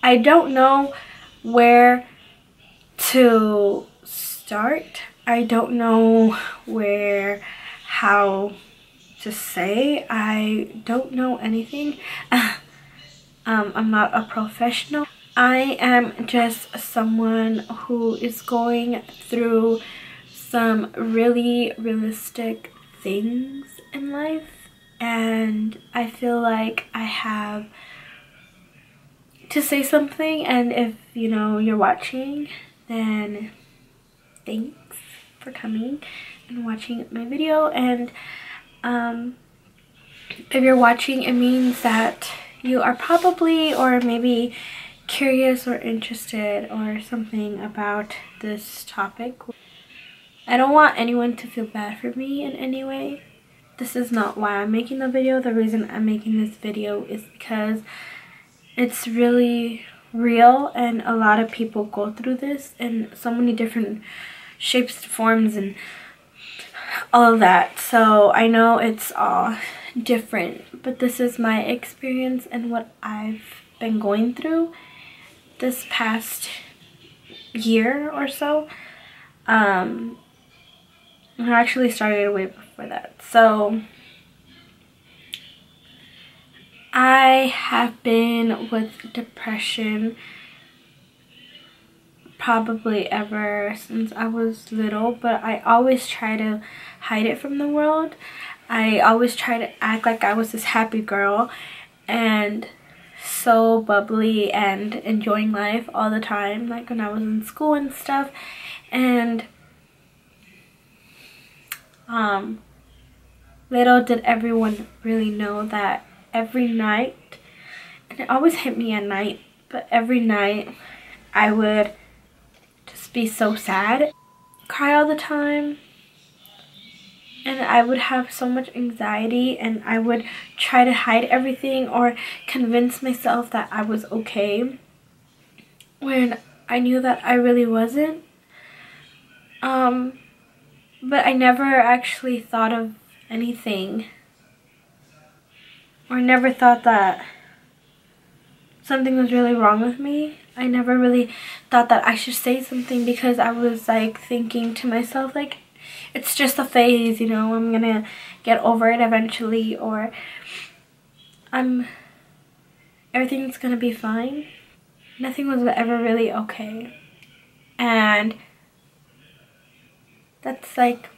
I don't know where to start. I don't know how to say. I don't know anything. I'm not a professional. I am just someone who is going through some really realistic things in life, and I feel like I have to say something. And if you know you're watching, then thanks for coming and watching my video. And if you're watching, it means that you are probably or maybe curious or interested or something about this topic. I don't want anyone to feel bad for me in any way. This is not why I'm making the video. The reason I'm making this video is because it's really real, and a lot of people go through this in so many different shapes, forms, and all of that. So I know it's all different, but this is my experience and what I've been going through this past year or so. I actually started way before that. So I have been with depression probably ever since I was little, but I always try to hide it from the world. I always try to act like I was this happy girl and so bubbly and enjoying life all the time, like when I was in school and stuff. And little did everyone really know that every night, and it always hit me at night, but every night I would just be so sad, cry all the time, and I would have so much anxiety, and I would try to hide everything or convince myself that I was okay when I knew that I really wasn't. But I never actually thought of anything, or never thought that something was really wrong with me. I never really thought that I should say something, because I was like thinking to myself, like, it's just a phase, you know, I'm gonna get over it eventually, or everything's gonna be fine. Nothing was ever really okay. And that's like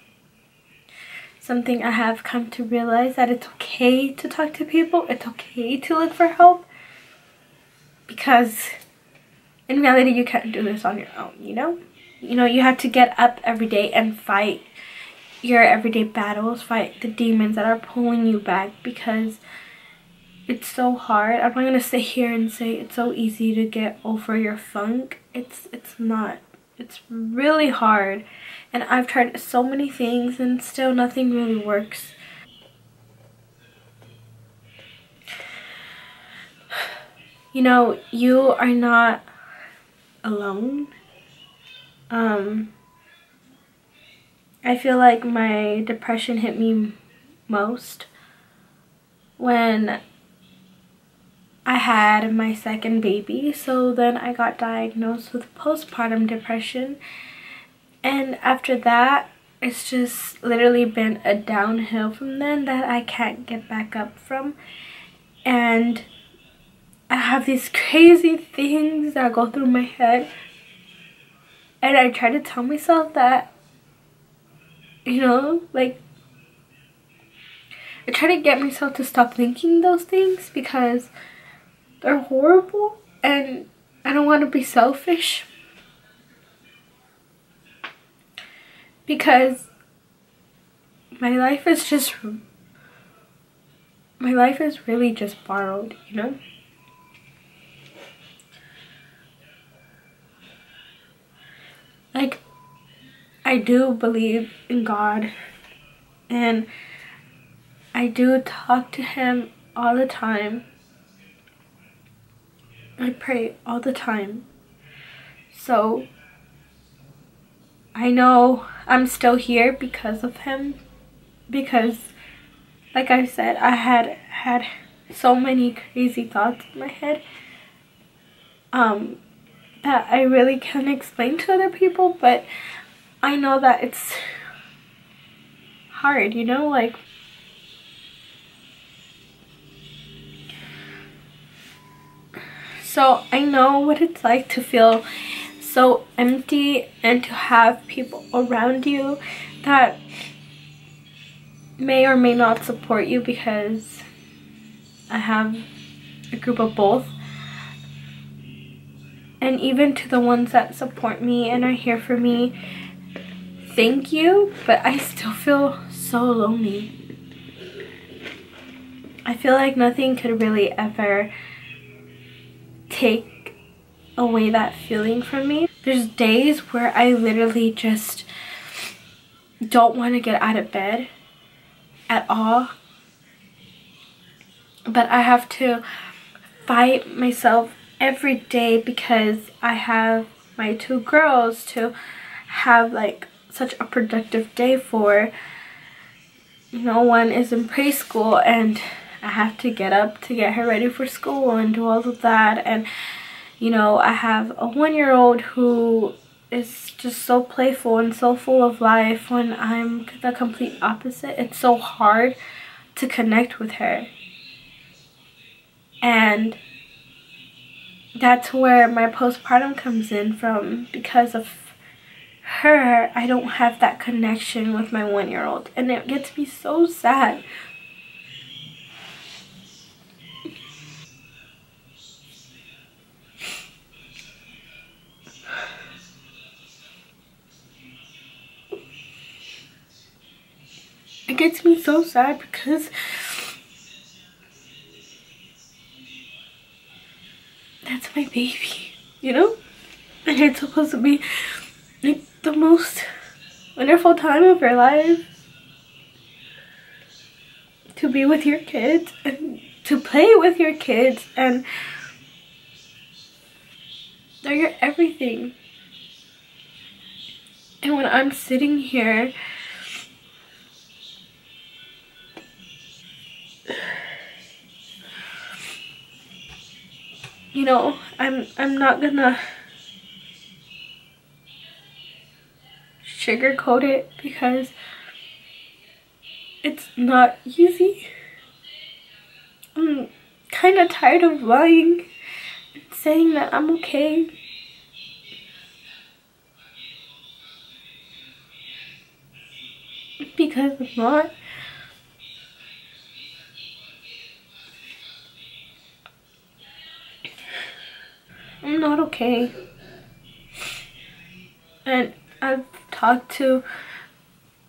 something I have come to realize, that it's okay to talk to people, it's okay to look for help, because in reality you can't do this on your own, you know? You have to get up every day and fight your everyday battles, fight the demons that are pulling you back, because it's so hard. I'm not gonna sit here and say it's so easy to get over your funk. It's not. It's really hard, and I've tried so many things and still nothing really works. You know, you are not alone. I feel like my depression hit me most when I had my second baby. So then I got diagnosed with postpartum depression, and after that it's just literally been a downhill from then that I can't get back up from. And I have these crazy things that go through my head, and I try to tell myself that, you know, like, I try to get myself to stop thinking those things because they're horrible, and I don't want to be selfish, because my life is really just borrowed, you know? Like, I do believe in God, and I do talk to him all the time. I pray all the time. So I know I'm still here because of him, because like I said, I had so many crazy thoughts in my head. that I really can't explain to other people, but I know that it's hard, you know, like so I know what it's like to feel so empty and to have people around you that may or may not support you, because I have a group of both. And even to the ones that support me and are here for me, thank you, but I still feel so lonely. I feel like nothing could really ever take away that feeling from me. There's days where I literally just don't want to get out of bed at all, but I have to fight myself every day because I have my 2 girls to have like such a productive day for. You know, one is in preschool and I have to get up to get her ready for school and do all of that. And you know, I have a 1-year-old who is just so playful and so full of life, when I'm the complete opposite. It's so hard to connect with her. And that's where my postpartum comes in from. Because of her, I don't have that connection with my 1-year-old, and it gets me so sad. It gets me so sad because that's my baby, you know? And it's supposed to be like the most wonderful time of your life, to be with your kids and to play with your kids, and they're your everything. And when I'm sitting here you know, I'm not gonna sugarcoat it, because it's not easy. I'm kind of tired of lying and saying that I'm okay. Because I'm not. I'm not okay. And I've talked to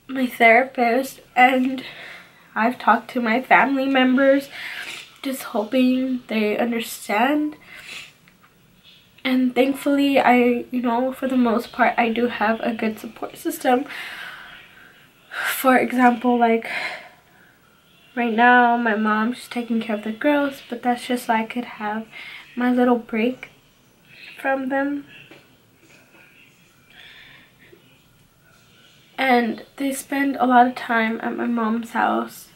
my therapist and I've talked to my family members, just hoping they understand. And thankfully, you know, for the most part, I do have a good support system. For example, like right now, my mom's taking care of the girls, but that's just so I could have my little break from them. And they spend a lot of time at my mom's house.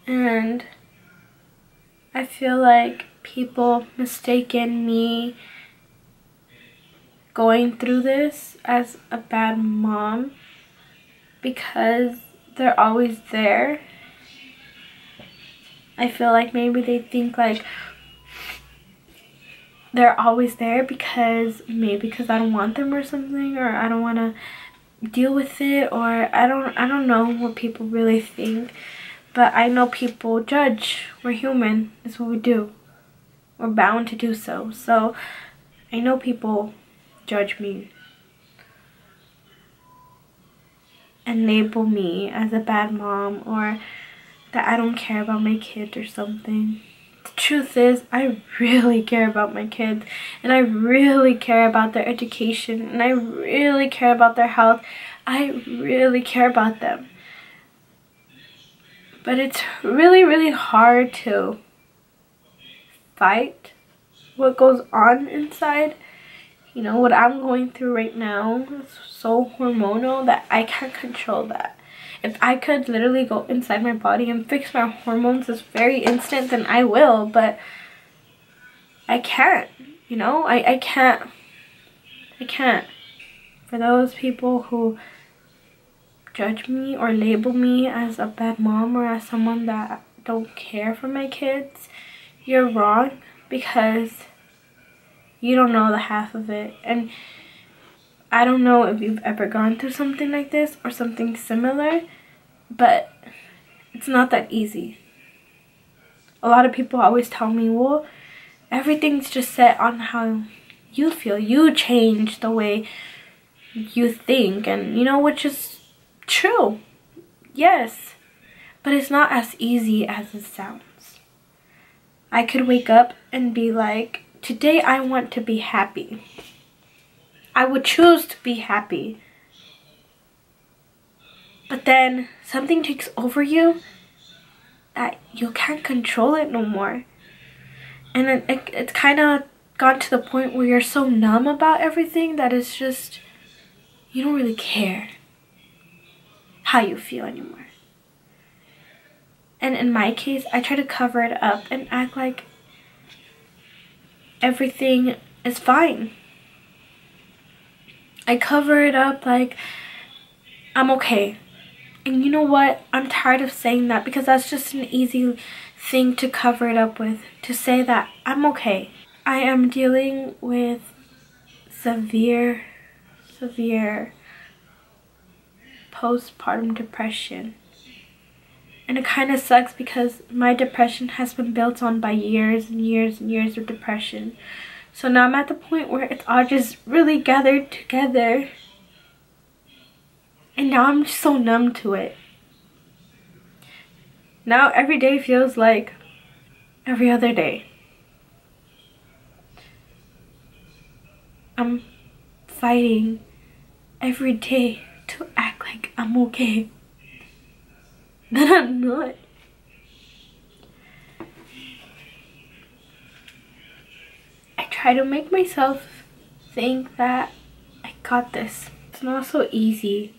And I feel like people mistaken me going through this as a bad mom because they're always there. I feel like maybe they think like they're always there because I don't want them or something, or I don't want to deal with it, or I don't know what people really think. But I know people judge. We're human. That's what we do. We're bound to do so. So I know people judge me and label me as a bad mom, or that I don't care about my kids or something. The truth is, I really care about my kids, and I really care about their education, and I really care about their health. I really care about them. But it's really, really hard to fight what goes on inside. You know, what I'm going through right now is so hormonal that I can't control that. If I could literally go inside my body and fix my hormones this very instant, then I will. But I can't, you know? I can't. I can't. For those people who judge me or label me as a bad mom or as someone that don't care for my kids, you're wrong, because you don't know the half of it. And I don't know if you've ever gone through something like this or something similar, but it's not that easy. A lot of people always tell me, well, everything's just set on how you feel. You change the way you think, and you know, which is true. Yes. But it's not as easy as it sounds. I could wake up and be like, today I want to be happy. I would choose to be happy. But then something takes over you that you can't control it no more. And it's kind of got to the point where you're so numb about everything that it's just, you don't really care how you feel anymore. And in my case, I try to cover it up and act like everything is fine. I cover it up like I'm okay. And you know what? I'm tired of saying that, because that's just an easy thing to cover it up with. To say that I'm okay. I am dealing with severe postpartum depression. And it kind of sucks, because my depression has been built on by years and years and years of depression. So now I'm at the point where it's all just really gathered together. And now I'm just so numb to it. Now every day feels like every other day. I'm fighting every day to act like I'm okay. But I'm not. I try to make myself think that I got this. It's not so easy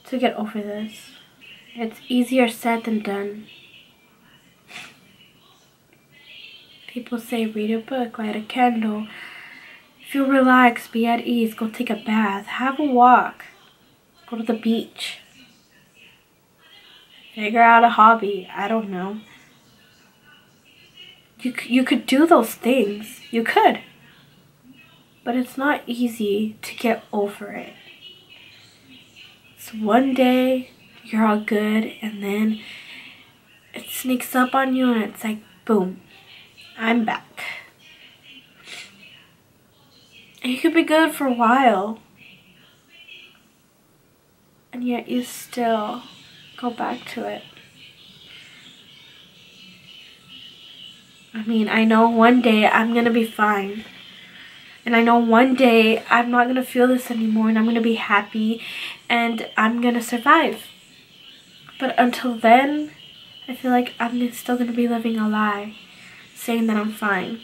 to get over this. It's easier said than done. People say read a book, light a candle, feel relaxed, be at ease, go take a bath, have a walk, go to the beach, figure out a hobby. I don't know. You could do those things. You could. But it's not easy to get over it. So one day you're all good, and then it sneaks up on you and it's like, boom, I'm back. And you could be good for a while, and yet you still go back to it. I mean, I know one day I'm gonna be fine. And I know one day I'm not gonna feel this anymore, and I'm gonna be happy, and I'm gonna survive. But until then, I feel like I'm still gonna be living a lie, saying that I'm fine,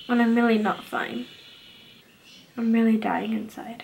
when I'm really not fine. I'm really dying inside.